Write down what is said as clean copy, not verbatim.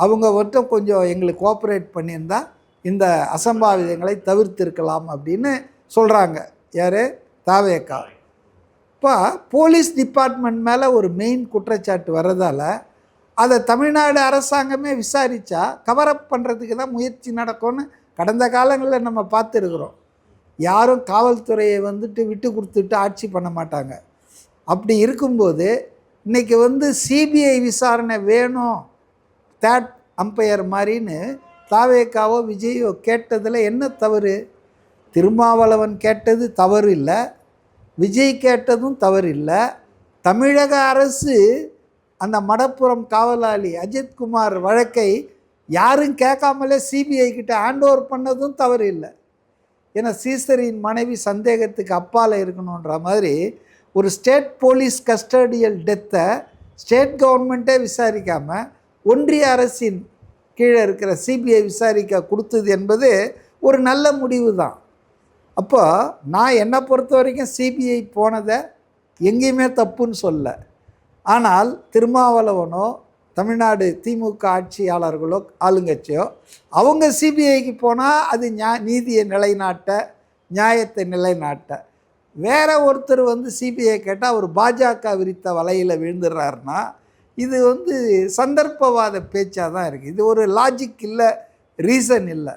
அவங்க மட்டும் கொஞ்சம் எங்களுக்கு கோஆப்ரேட் பண்ணியிருந்தால் இந்த அசம்பாவிதங்களை தவிர்த்திருக்கலாம் அப்படின்னு சொல்கிறாங்க. யார்? தாவேக்கா. இப்போ போலீஸ் டிபார்ட்மெண்ட் மேலே ஒரு மெயின் குற்றச்சாட்டு வர்றதால அதை தமிழ்நாடு அரசாங்கமே விசாரித்தா கவரப் பண்ணுறதுக்கு தான் முயற்சி நடக்கும்னு கடந்த காலங்களில் நம்ம பார்த்துருக்குறோம். யாரும் காவல்துறையை விட்டு கொடுத்துட்டு ஆட்சி பண்ண மாட்டாங்க. அப்படி இருக்கும்போது இன்றைக்கி சிபிஐ விசாரணை வேணும் தேர்ட் அம்பையர் மாதிரின்னு தாவேக்காவோ விஜயோ கேட்டதில் என்ன தவறு? திருமாவளவன் கேட்டது தவறு இல்லை, விஜய் கேட்டதும் தவறு இல்லை. தமிழக அரசு அந்த மடப்புறம் காவலாளி அஜித்குமார் வழக்கை யாரும் கேட்காமலே சிபிஐ கிட்ட ஹேண்ட் ஓவர் பண்ணதும் தவறு இல்லை. ஏன்னா சீசரின் மனைவி சந்தேகத்துக்கு அப்பால் இருக்கணுன்ற மாதிரி ஒரு ஸ்டேட் போலீஸ் கஸ்டடியல் டெத்தை ஸ்டேட் கவர்மெண்ட்டே விசாரிக்காமல் ஒன்றிய அரசின் கீழே இருக்கிற சிபிஐ விசாரிக்க கொடுத்தது என்பது ஒரு நல்ல முடிவு தான். அப்போ நான் என்னை பொறுத்த வரைக்கும் சிபிஐ போனதை எங்கேயுமே தப்புன்னு சொல்ல. ஆனால் திருமாவளவனோ தமிழ்நாடு திமுக ஆட்சியாளர்களோ ஆளுங்கட்சியோ அவங்க சிபிஐக்கு போனால் அது நீதியை நிலைநாட்ட, நியாயத்தை நிலைநாட்ட. வேற ஒருத்தர் சிபிஐ கேட்டால் அவர் பாஜக விரித்த வலையில் விழுந்துடுறாருன்னா இது சந்தர்ப்பவாத பேச்சாக தான் இருக்குது. இது ஒரு லாஜிக் இல்லை, ரீசன் இல்லை.